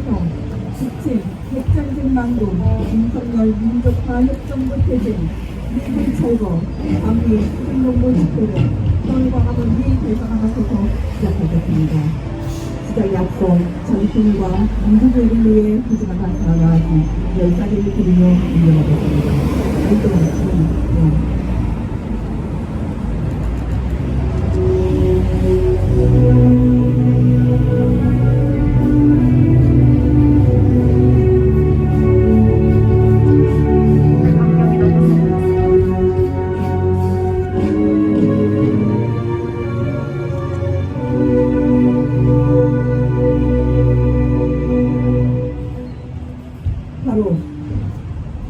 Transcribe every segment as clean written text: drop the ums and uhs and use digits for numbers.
대통령, 지침, 핵전쟁망도, 윤석열 민족화협정부 태생, 미군 철거, 방위, 수중농고 집회로 서울광화문 미 대사관앞에서 시작하겠습니다. 시작 약속, 전통과 민주주의를 위해 부지런한 나아가기, 열사를 드리며 인정하겠습니다. 활동은 바로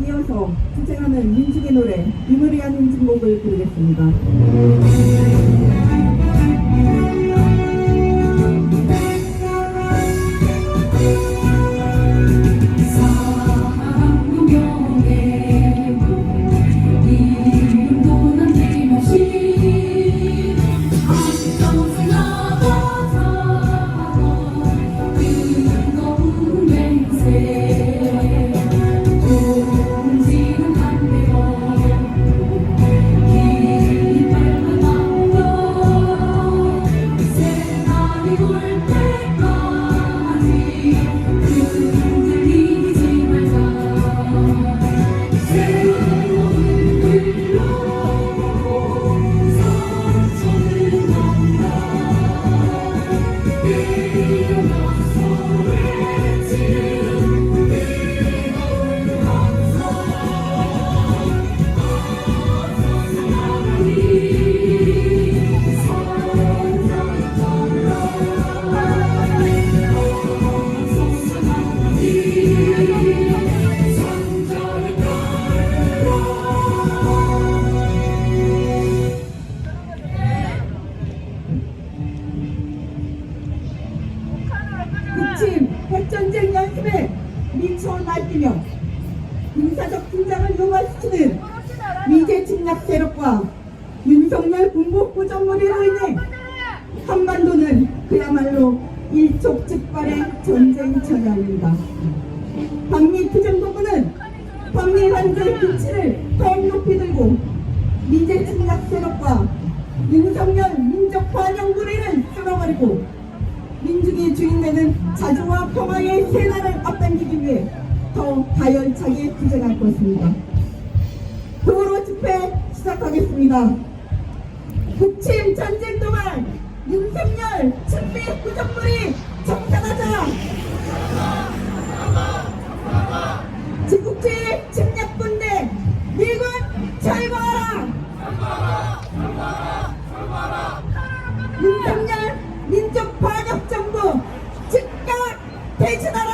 이어서 투쟁하는 민중의 노래 이무리한 인증곡을 부르겠습니다. 북침 핵전쟁 연습에 미쳐 날뛰며 군사적 긴장을 요구시키는 미제 침략 세력과 윤석열 군부 구정머리로 인해 한반도는 그야말로 일촉즉발의 전쟁 처자입니다. 반미 투쟁본부는 반미 반대의 빛을 더 높이 들고 미제 침략 세력과 윤석열 민족 반영 무리를 쓸어버리고 민중이 주인되는 자주와 평화의 세나를 앞당기기 위해 더 가열차게 투쟁할 것입니다. 도로 집회 시작하겠습니다. 북침 전쟁 도발 윤석열 친미 구정부리 청산하자. 지국주의 침략군대 미군 철거하라. 윤석열 민족 반역 정부 즉각 퇴진하라.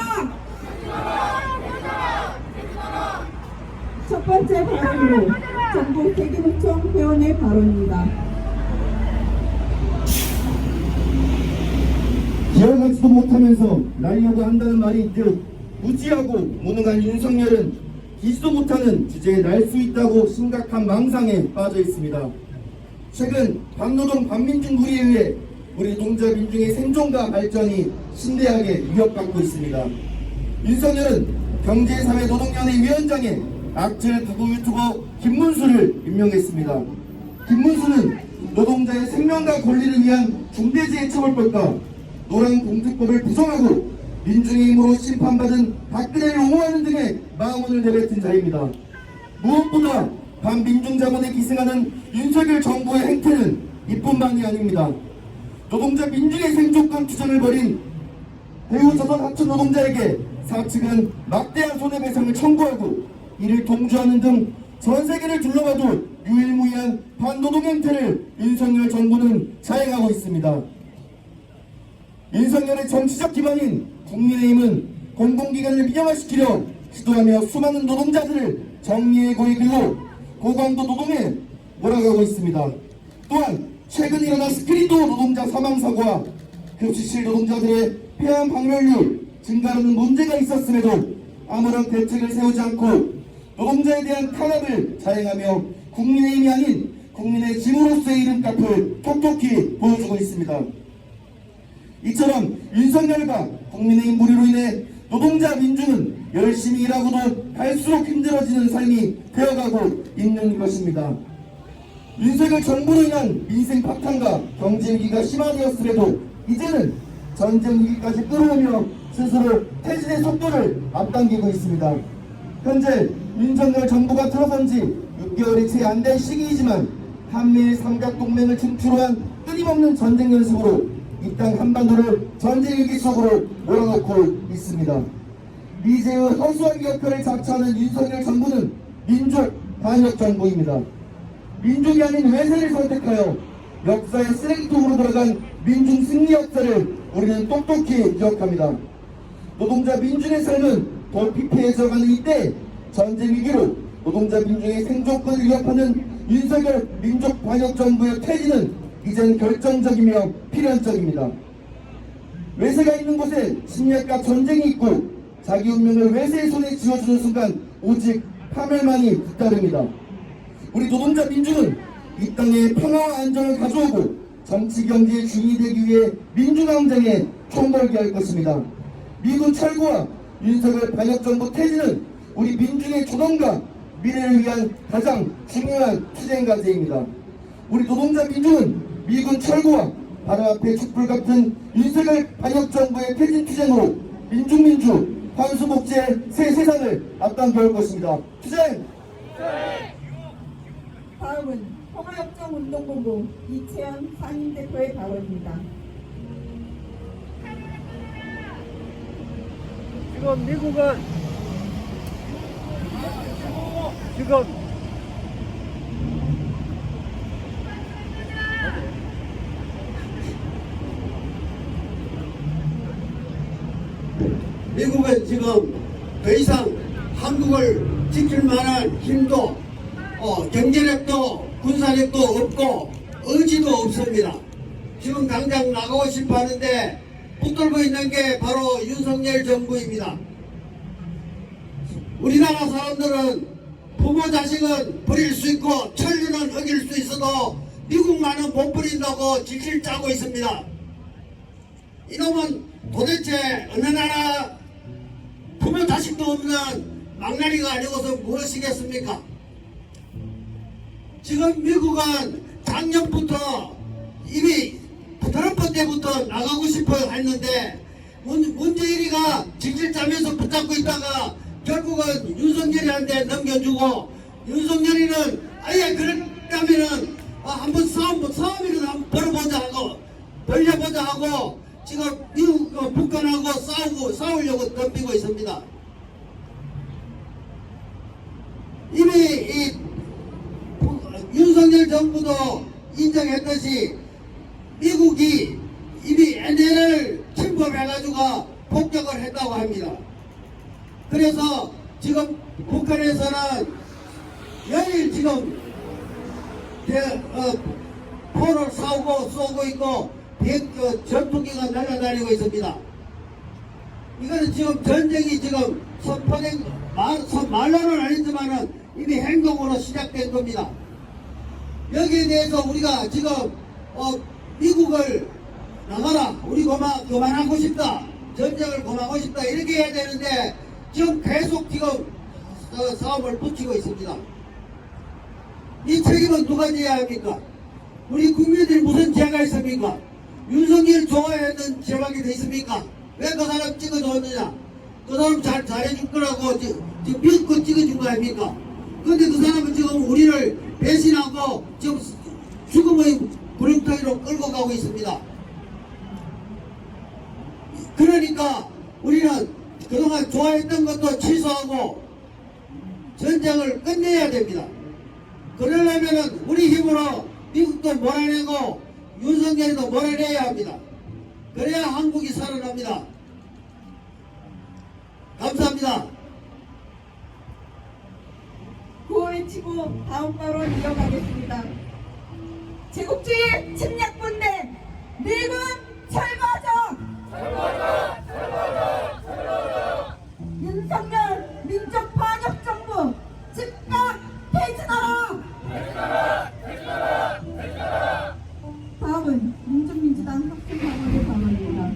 첫 번째 발언으로 전북 대기노총 회원의 발언입니다. 기억하지도 못하면서 날려고 한다는 말이 즉 무지하고 무능한 윤석열은 기지도 못하는 주제에 날 수 있다고 심각한 망상에 빠져 있습니다. 최근 반노동 반민중 무리에 의해 우리 노동자 민중의 생존과 발전이 심대하게 위협받고 있습니다. 윤석열은 경제사회노동위원회 위원장에 악질 극우 유튜버 김문수를 임명했습니다. 김문수는 노동자의 생명과 권리를 위한 중대재해처벌법과 노란봉투법을 부정하고 민중의 힘으로 심판받은 박근혜를 옹호하는 등의 망언을 내뱉은 자입니다. 무엇보다 반민중 자본에 기승하는 윤석열 정부의 행태는 이뿐만이 아닙니다. 노동자 민중의 생존권 투쟁을 벌인 대우조선 하청 노동자에게 사측은 막대한 손해배상을 청구하고 이를 동조하는 등 전세계를 둘러봐도 유일무이한 반노동 행태를 윤석열 정부는 자행하고 있습니다. 윤석열의 정치적 기반인 국민의힘은 공공기관을 민영화시키려 시도하며 수많은 노동자들을 정리의 고의 길로 고강도 노동에 몰아가고 있습니다. 또한 최근 일어난 스크린도 노동자 사망사고와 급식실 노동자들의 폐암 확률 증가하는 문제가 있었음에도 아무런 대책을 세우지 않고 노동자에 대한 탄압을 자행하며 국민의힘이 아닌 국민의 짐으로서의 이름값을 톡톡히 보여주고 있습니다. 이처럼 윤석열과 국민의힘 무리로 인해 노동자 민주는 열심히 일하고도 갈수록 힘들어지는 삶이 되어가고 있는 것입니다. 윤석열 정부로 인한 민생 파탄과 경제 위기가 심화되었음에도 이제는 전쟁 위기까지 끌어오며 스스로 퇴진의 속도를 앞당기고 있습니다. 현재 윤석열 정부가 들어선 지 6개월이 채 안 된 시기이지만 한미일 삼각동맹을 틈투로 한 끊임없는 전쟁 연습으로 이 땅 한반도를 전쟁 위기 속으로 몰아넣고 있습니다. 미제의 허수아비 역할을 자처하는 윤석열 정부는 민족 반역 정부입니다. 민족이 아닌 외세를 선택하여 역사의 쓰레기통으로 들어간 민중 승리 역사를 우리는 똑똑히 기억합니다. 노동자 민중의 삶은 더 피폐해져가는 이때 전쟁 위기로 노동자 민중의 생존권을 위협하는 윤석열 민족 반역 정부의 퇴진은 이젠 결정적이며 필연적입니다. 외세가 있는 곳에 침략과 전쟁이 있고 자기 운명을 외세의 손에 쥐어주는 순간 오직 파멸만이 뒤따릅니다. 우리 노동자 민중은 이 땅에 평화와 안정을 가져오고 정치 경제의 주인이 되기 위해 민주항쟁에 총걸게 할 것입니다. 미군 철거와 윤석열 반역정부 퇴진은 우리 민중의 조동과 미래를 위한 가장 중요한 투쟁 과제입니다. 우리 노동자 민중은 미군 철거와 바로 앞에 촛불 같은 윤석열 반역정부의 퇴진 투쟁으로 민중 환수복지의 새 세상을 앞당겨올 것입니다. 투쟁! 다음은 평화협정운동본부 이채연 상임대표의 발언입니다. 지금 미국은 지금 미국은 지금 더 이상 한국을 지킬 만한 힘도 경제력도 군사력도 없고 의지도 없습니다. 지금 당장 나가고 싶어 하는데 붙들고 있는 게 바로 윤석열 정부입니다. 우리나라 사람들은 부모 자식은 버릴 수 있고 천리는 어길 수 있어도 미국만은 못 버린다고 질질 짜고 있습니다. 이놈은 도대체 어느 나라 부모 자식도 없는 망나니가 아니고서 무엇이겠습니까? 지금 미국은 작년부터 이미 트럼프 때부터 나가고 싶어 했는데 문재인이가 질질 짜면서 붙잡고 있다가 결국은 윤석열이한테 넘겨주고 윤석열이는 아예 그랬다면은 한번 싸움이라도 한번 벌려보자 하고 지금 미국 북한하고 싸우려고 덤비고 있습니다. 이미 이 윤석열 정부도 인정했듯이 미국이 이미 NL을 침범해가지고 폭격을 했다고 합니다. 그래서 지금 북한에서는 매일 지금 포를 쏘고 있고 전투기가 날아다니고 있습니다. 이거는 지금 전쟁이 지금 선포된 말로는 아니지만은 이미 행동으로 시작된 겁니다. 여기에 대해서 우리가 지금 미국을 나가라, 우리 그만하고 싶다, 전쟁을 그만하고 싶다 이렇게 해야 되는데 지금 계속 지금 싸움을 붙이고 있습니다. 이 책임은 누가 져야 합니까? 우리 국민들이 무슨 죄가 있습니까? 윤석열 좋아했던 죄밖에 돼 있습니까? 왜 그 사람 찍어줬느냐? 그 사람 잘해줄 거라고 지금 믿고 찍어준 거 아닙니까? 근데 그 사람은 지금 우리를 배신하고 지금 죽음의 구렁텅이로 끌고 가고 있습니다. 그러니까 우리는 그동안 좋아했던 것도 취소하고 전쟁을 끝내야 됩니다. 그러려면은 우리 힘으로 미국도 몰아내고 윤석열이도 몰아내야 합니다. 그래야 한국이 살아납니다. 감사합니다. 구호외치고 다음 발언 이어가겠습니다. 제국주의 침략군대 미군 철거하자! 윤석열 민족 반역 정부 즉각 퇴진하라! 다음은 민족민주당 학생당원의 발언입니다.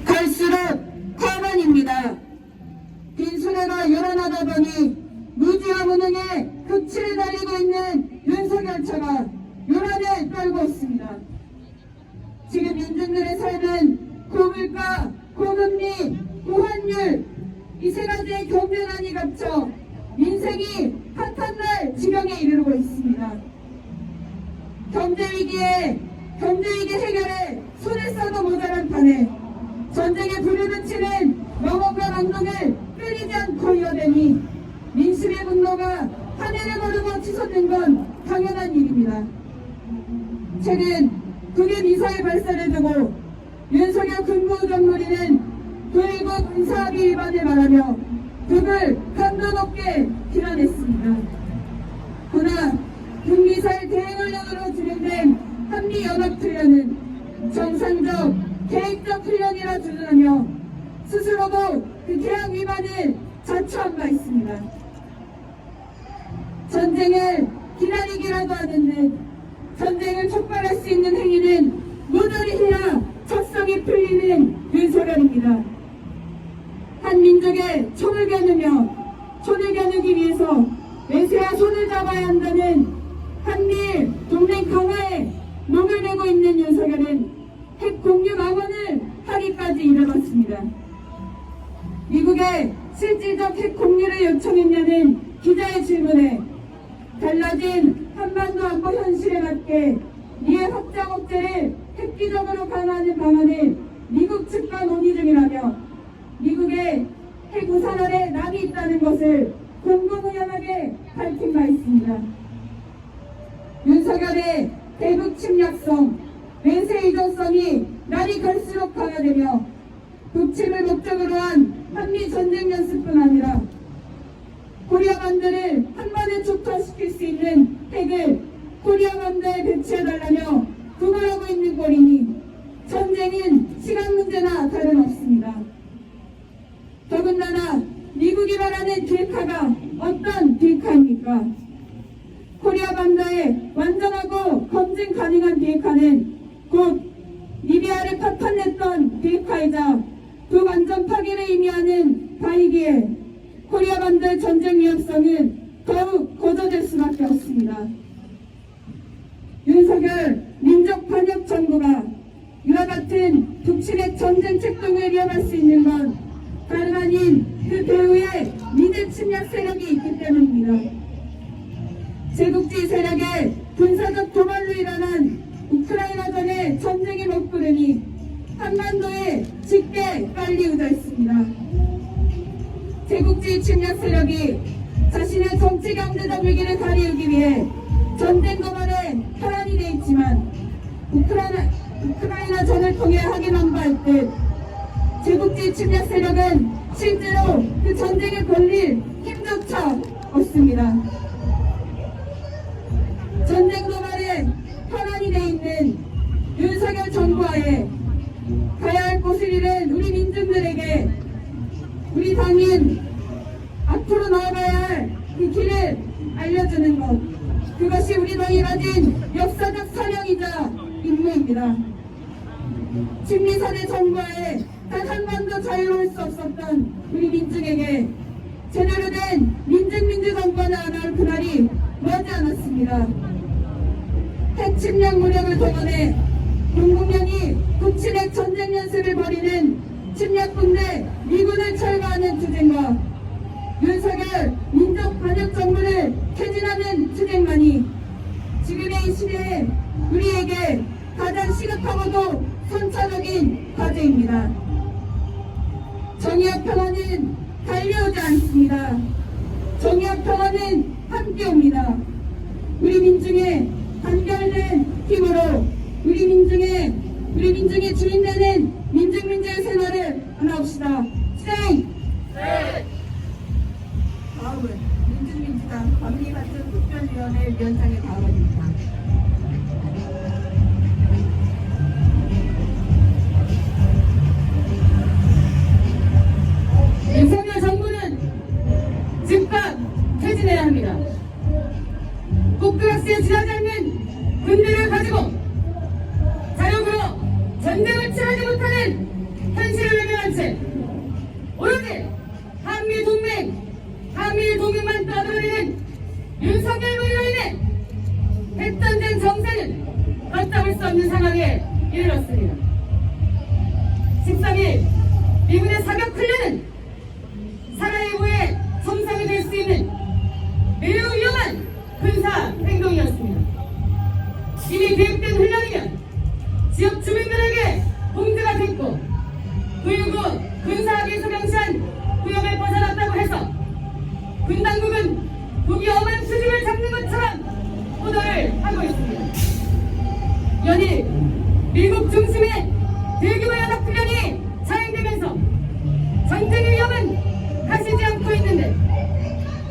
갈수록 과반입니다. 빈수레가 요란하다 보니 무지와 무능의 극치를 달리고 있는 윤석열 차가 요란을 떨고 있습니다. 지금 민중들의 삶은 고물가, 고금리, 고환율 이 세 가지의 경제난이 겹쳐 민생이 한탄날 지경에 이르고 있습니다. 경제위기 해결에 손을 써도 모자란 판에 전쟁에 불을 붙이는 영혼과 강동을 끊이지 않고 이어대니 민심의 분노가 하늘을 거르고 치솟는 건 당연한 일입니다. 최근 북의 미사일 발사를 두고 윤석열 군부정부리는 불국 군사합의 위반을 말하며 북을 강도 높게 비난했습니다. 그러나 북미사일 대응훈련으로 진행된 한미연합훈련은 정상적 계획적 훈련이라 주장하며 스스로도 그 계약 위반을 자초한 바 있습니다. 전쟁을 기다리기라도 하는 듯 전쟁을 촉발할 수 있는 행위는 모조리 해야 적성이 풀리는 윤석열입니다. 한 민족의 총을 겨누기 위해서 내세와 손을 잡아야 한다는 한미일 동맹 강화에 목을 내고 있는 윤석열은 핵 공유 망언을 하기까지 이르렀습니다. 미국의 실질적 핵 공유를 요청했냐는 기자의 질문에 달라진 한반도 안보 현실에 맞게 미의 확장 억제를 획기적으로 강화하는 방안을 미국 측과 논의 중이라며 미국의 핵 우산 아래 남이 있다는 것을 공공연하게 밝힌 바 있습니다. 윤석열의 대북 침략성, 외세 이전성이 날이 갈수록 강화되며 북침을 목적으로 한 한미 전쟁 연습뿐 아니라 코리아 반도를 한 번에 촉발시킬 수 있는 핵을 코리아 반도에 배치해달라며 구걸하고 있는 꼴이니 전쟁은 시간 문제나 다름없습니다. 더군다나 미국이 말하는 비핵화가 어떤 비핵화입니까? 코리아 반도에 완전하고 검증 가능한 비핵화는 곧 리비아를 파탄냈던 비핵화이자 북안전 파괴를 의미하는 바이기에 코리아 반도의 전쟁 위험성은 더욱 고조될 수밖에 없습니다. 윤석열 민족반역 정부가 이와 같은 북침의 전쟁 책동을 위험할 수 있는 건 다름 아닌 그 배후에 미드 침략 세력이 있기 때문입니다. 제국주의 세력의 군사적 도발로 일어난 우크라이나전의 전쟁이 먹구름이 한반도에 짙게 빨리 우져 있습니다. 제국주의 침략 세력이 자신의 정치 경제적 위기를 가리우기 위해 전쟁 도발에 혈안이 돼 있지만 우크라이나 전을 통해 확인한 바 있듯 제국주의 침략 세력은 실제로 그 전쟁에 걸릴 힘조차 없습니다. 전쟁 도발에 혈안이 돼 있는 윤석열 정부하에 가야 할 곳을 잃은 우리 민중들에게 우리 당인 앞으로 나아가야 할 그 길을 알려주는 것, 그것이 우리 당이 가진 역사적 사명이자 임무입니다. 친미선의 정부하에 단 한 번도 자유로울 수 없었던 우리 민중에게 제대로 된 민중정권을 안아올 그날이 머지 않았습니다. 핵침략 무력을 동원해 공국령이 북침핵 전쟁 연습을 벌이는 침략군대 미군을 철거하는 투쟁과 윤석열 민족 반역 정부를 퇴진하는 투쟁만이 지금의 이 시대에 우리에게 가장 시급하고도 선차적인 과제입니다. 정의와 평화는 달려오지 않습니다. 정의와 평화는 함께 옵니다. 우리 민중의 단결된 힘으로 우리 민중의 주인되는 민중민주의 새날을 하나옵시다. 쌩! 다음은 민중민주당 광리발전 특별위원회 위원장의 발언입니다. 윤석열 정부는 즉각 퇴진해야 합니다. 꼭두각시에 지나지 않는 군대를 가지고 자력으로 전쟁을 치르지 못하는 현실을 외면한 채 오로지 한미일 동맹만 떠들어대는 윤석열 무리로 인해 핵전쟁 정세는 걷잡을 수 없는 상황에 이르렀습니다. 13일 미군의 사격훈련은 사라예보의 정상이 될 수 있는 매우 위험한 군사 행동이었습니다. 이미 계획된 훈련이면 지역 주민들에게 공개가 됐고 그9.19 군사합의에서 명시한 구역을 벗어났다고 해서 군 당국은 북이 엄한 수집을 잡는 것처럼 보도를 하고 있습니다. 연일 미국 중심의 대규모 연합훈련이 자행되면서 전쟁의 위험은 가시지 않고 있는데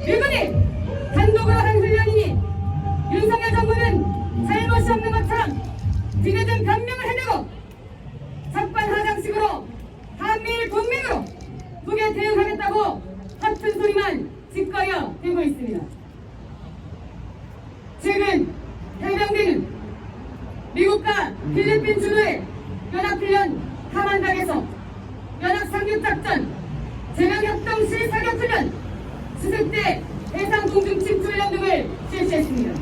미군이 단독으로 한 훈련이니 윤석열 정부는 잘못이 없는 것처럼 뒤늦은 변명을 해내고 적반하장식으로 한미일 동맹으로 북에 대응하겠다고 같은 소리만 짓거려 대고 있습니다. 최근 해병대는 미국과 필리핀 주도의 연합훈련 카만닥에서 연합상륙작전, 제명협동 실사격훈련, 수색대 해상공중침투훈련 등을 실시했습니다.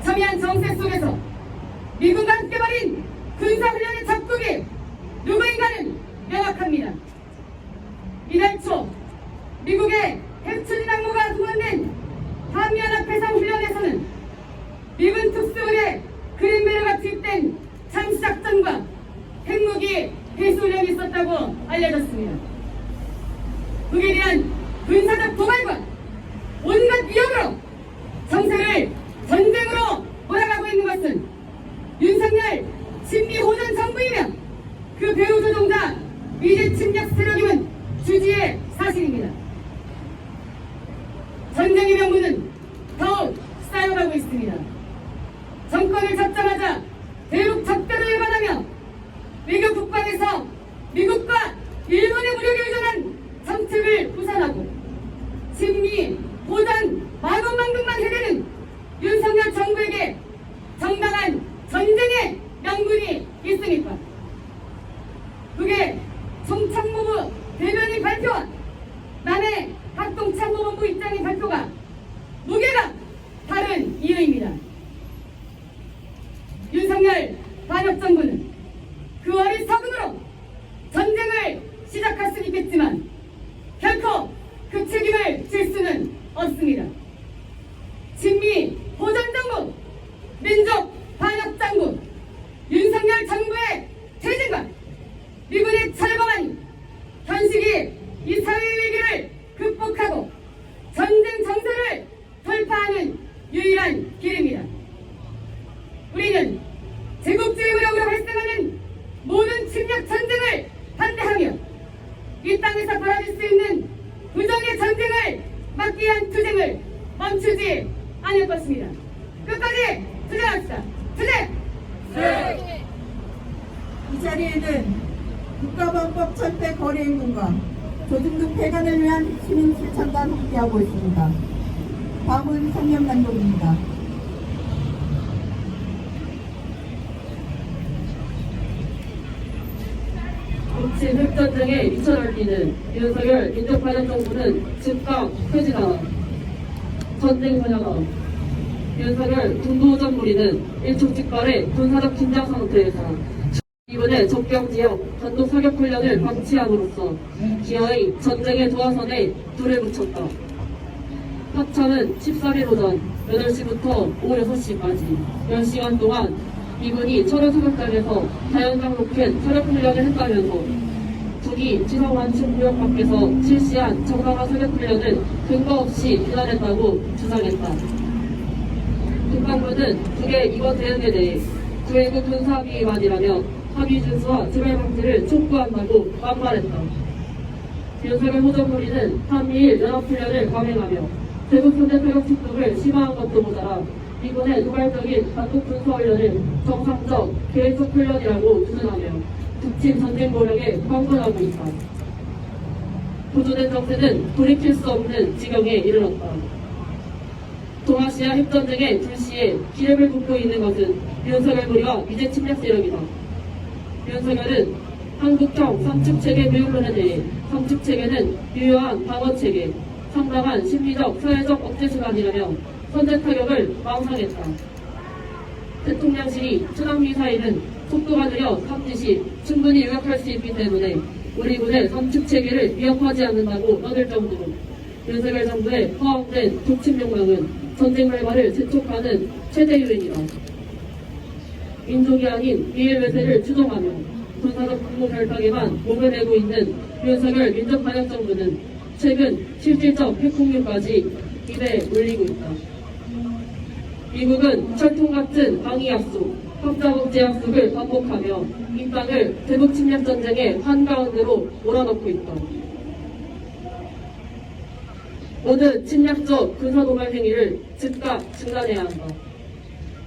첨예한 정세 속에서 미군과 함께 벌인 군사훈련의 적국이 누구인가는 명확합니다. 이달 초 미국의 핵추진 항모가 동원된 한미연합 해상훈련에서는 미군 특수부대 그린베르가 투입된 잠수작전과 핵무기 회수훈련이 있었다고 알려졌습니다. 북에 대한 군사적 도발과 온갖 위협으로 정세를 전쟁으로 몰아가고 있는 것은 윤석열 친미호전 정부이며 그 배후 조종자 미제 침략 세력임은 주지의 사실입니다. 전쟁의 명분은 더욱 쌓여가고 있습니다. 정권을 잡자마자 대북 적대를 일반하며 외교 국방에서 미국과 일본의 무력에 의존한 정책을 부산하고 친미, 호전, 만원망국만 해대는 윤석열 정부에게 정당한 전쟁의 명분이 있습니까? 북의 총참모부 대변인 발표와 남의 합동참모본부 입장의 발표가 무게가 다른 이유입니다. 윤석열 반역정부는 그 어리석음으로 전쟁을 시작할 수는 있겠지만 결코 그 책임을 질 수는 없습니다. 친미 호전정부, 민족 반역정부, 윤석열 정부의 퇴진과 미군의 철거만이 현실이 이 사회의 위기를 극복하고 전쟁 정세를 돌파하는 유일한 길입니다. 우리는 제국주의 무력으로 발생하는 모든 침략 전쟁을 반대하며 이 땅에서 벌어질 수 있는 부정의 전쟁을 막기 위한 투쟁을 멈추지 않을 것입니다. 끝까지 투쟁합시다. 투쟁! 이 자리에는 국가보안법 철폐 거래행동과 조중동 폐간을 위한 시민실천단 함께하고 있습니다. 다음은 성명난동입니다. 북침 핵전쟁에 미쳐 날뛰는 윤석열 민족반역정부는 즉각 폐지하라. 전쟁 번영하라. 윤석열 군부우전 무리는 일촉즉발의 군사적 긴장 상태에서 이번에 접경지역 단독 사격훈련을 방치함으로써 기어이 전쟁의 도화선에 불을 붙였다. 합참은 13일 오전 8시부터 오후 6시까지 10시간 동안 미군이 철원 사격장에서 다연장 로켓 사격훈련을 했다면서 북이 지상 완충 구역 밖에서 실시한 정상화 사격훈련은 근거 없이 비난했다고 주장했다. 국방부는 북의 이번 대응에 대해 9.19 군사합의 위반이라며 합의 준수와 재발 방지를 촉구한다고 반발했다. 윤석열 호전무리는 한미일 연합훈련을 감행하며 대북 현대 타격 축복을 심화한 것도 모자라 미군의 도발적인 단독 군사훈련을 정상적 계획적 훈련이라고 주장하며 북침 전쟁 모력에 광분하고 있다. 보조된 정세는 돌이킬 수 없는 지경에 이르렀다. 동아시아 핵전쟁의 불씨에 기름을 붓고 있는 것은 윤석열 무리와 미제 침략 세력이다. 윤석열은 한국형 삼축체계 교육론에 대해 삼축체계는 유효한 방어체계, 상당한 심리적, 사회적 억제 수단이라며 선제 타격을 망상했다. 대통령실이 순항미사일은 속도가 느려 탐지 시 충분히 요격할 수 있기 때문에 우리 군의 삼축체계를 위협하지 않는다고 떠들 정도로 윤석열 정부의 허황된 독침 욕망은 전쟁 결과를 재촉하는 최대 요인이다. 민족이 아닌 미일 외세를 추종하며 군사적 공모 결탁에만 몸을 내고 있는 윤석열 민족반역정부는 최근 실질적 핵공유까지 입에 올리고 있다. 미국은 철통 같은 방위 약속, 합자국 제약속을 반복하며 이 땅을 대북 침략 전쟁의 한가운데로 몰아넣고 있다. 모든 침략적 군사도발 행위를 즉각 중단해야 한다.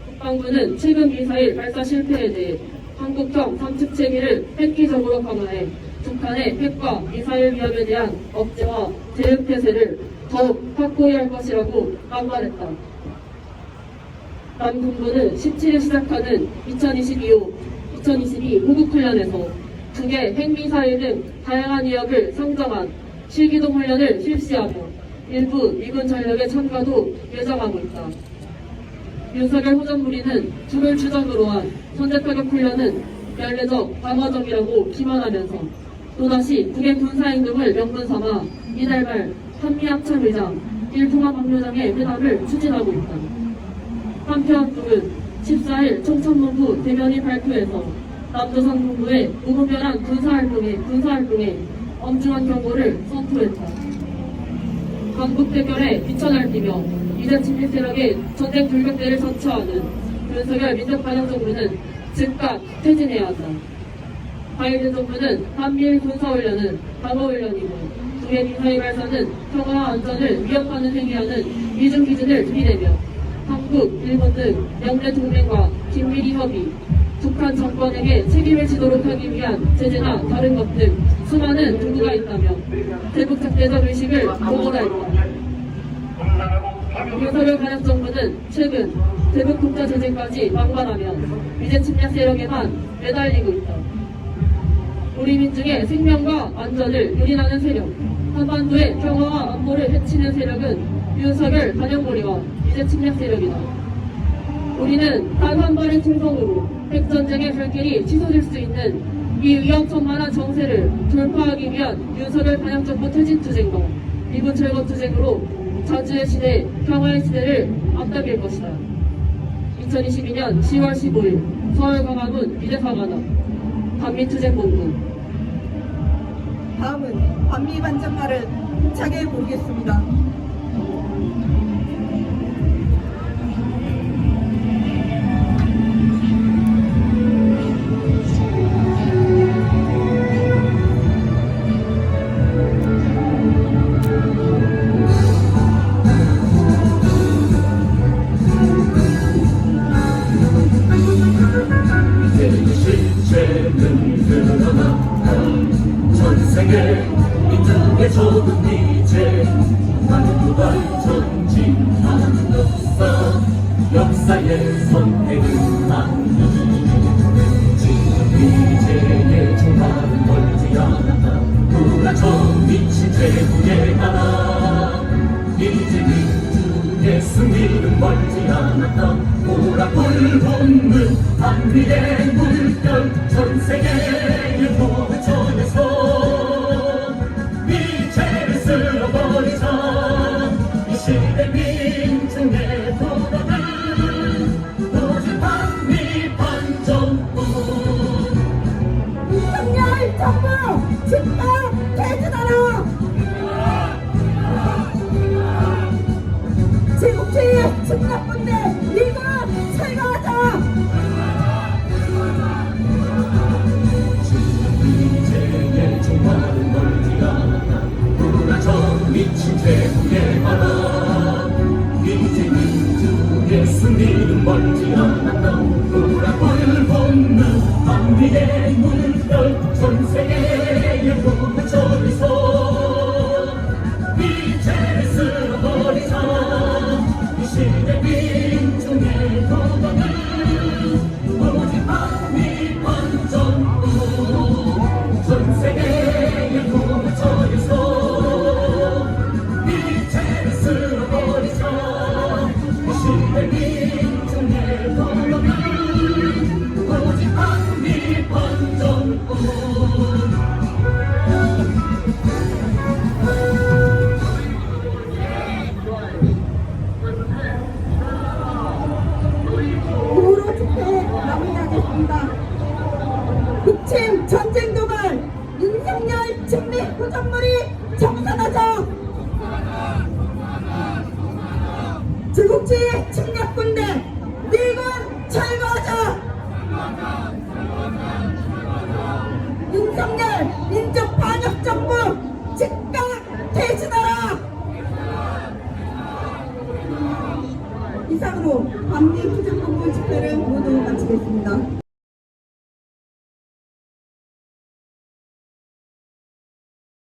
국방부는 최근 미사일 발사 실패에 대해 한국형 삼축체계를 획기적으로 강화해 북한의 핵과 미사일 위협에 대한 억제와 대응 태세를 더욱 확고히 할 것이라고 강발했다. 남군부는 17일 시작하는 2022 호국훈련에서 2개 핵미사일 등 다양한 위협을 상정한 실기동 훈련을 실시하며 일부 미군 전력의 참가도 예정하고 있다. 윤석열 호전부리는 둘을 주적으로 한 선제타격 훈련은 연례적 방어적이라고 기만하면서 또다시 북의 군사행동을 명분 삼아 이달 말 한미합참의장 일통합학료장의 회담을 추진하고 있다. 한편 북은 14일 총참모부 대변인 발표에서 남조선 군부의 무분별한 군사활동에 엄중한 경고를 선포했다. 강북 대결에 비천할뛰며 이제 친일 세력의 전쟁 돌격대를 선처하는 윤석열 민족반영정부는 즉각 퇴진해야 한다. 바이든 정부는 한미일 군사훈련은 방어훈련이고 북의 미사일 발사는 평화와 안전을 위협하는 행위하는 이중 기준을 들이대며 한국, 일본 등 영내 동맹과 긴밀히 협의, 북한 정권에게 책임을 지도록 하기 위한 제재나 다른 것 등 수많은 도구가 있다며 대북 적대적 의식을 보고하였다. 윤석열 반역정부는 최근 대북 독자 제재까지 망발하며 미제 침략 세력에만 매달리고 있다. 우리 민중의 생명과 안전을 유린하는 세력, 한반도의 평화와 안보를 해치는 세력은 윤석열 반역머리와 미제 침략 세력이다. 우리는 단 한 발의 충성으로 핵전쟁의 불길이 치솟을 수 있는 이 위험천만한 정세를 돌파하기 위한 윤석열 반역정부 퇴진투쟁과 미군 철거투쟁으로 자주의 시대, 평화의 시대를 앞당길 것이다. 2022년 10월 15일 서울 광화문 미래사관앞 반미투쟁본부. 다음은 반미 반정말을 힘차게 보이겠습니다. 실체는 드러나 전생에 민중의 좁은 이제 한국과 전진함으로써 역사의 선택을 하는 이제의 종말은 멀지 않았다. 우라쳐 미친 제국의 나라 이제 민중의 승리는 멀지 않았다. 오락불 돋는 한미의 물결 전 세계의 도전에서 미제를 쓸어버리자. 이 시대 민중의 도전은 오직 한미 반정부. 윤석열 정부 즉각 퇴진하라. 제국주의 침략군대 미군 철거하자. 이제의 종말은 멀지 않았다. 우라져 미친 제국의 바람 이제 민중의 승리는 멀지 않았다. 우라불 돋는 한미의 물결 전 세계의 도전에서 이제를 쓸어버리자. 이 시대 제국주의 침략군대 미군 철거하자! 윤석열 민족 반역 정부 즉각 퇴진하라! 이상으로 반미 투쟁본부 집회를 모두 마치겠습니다.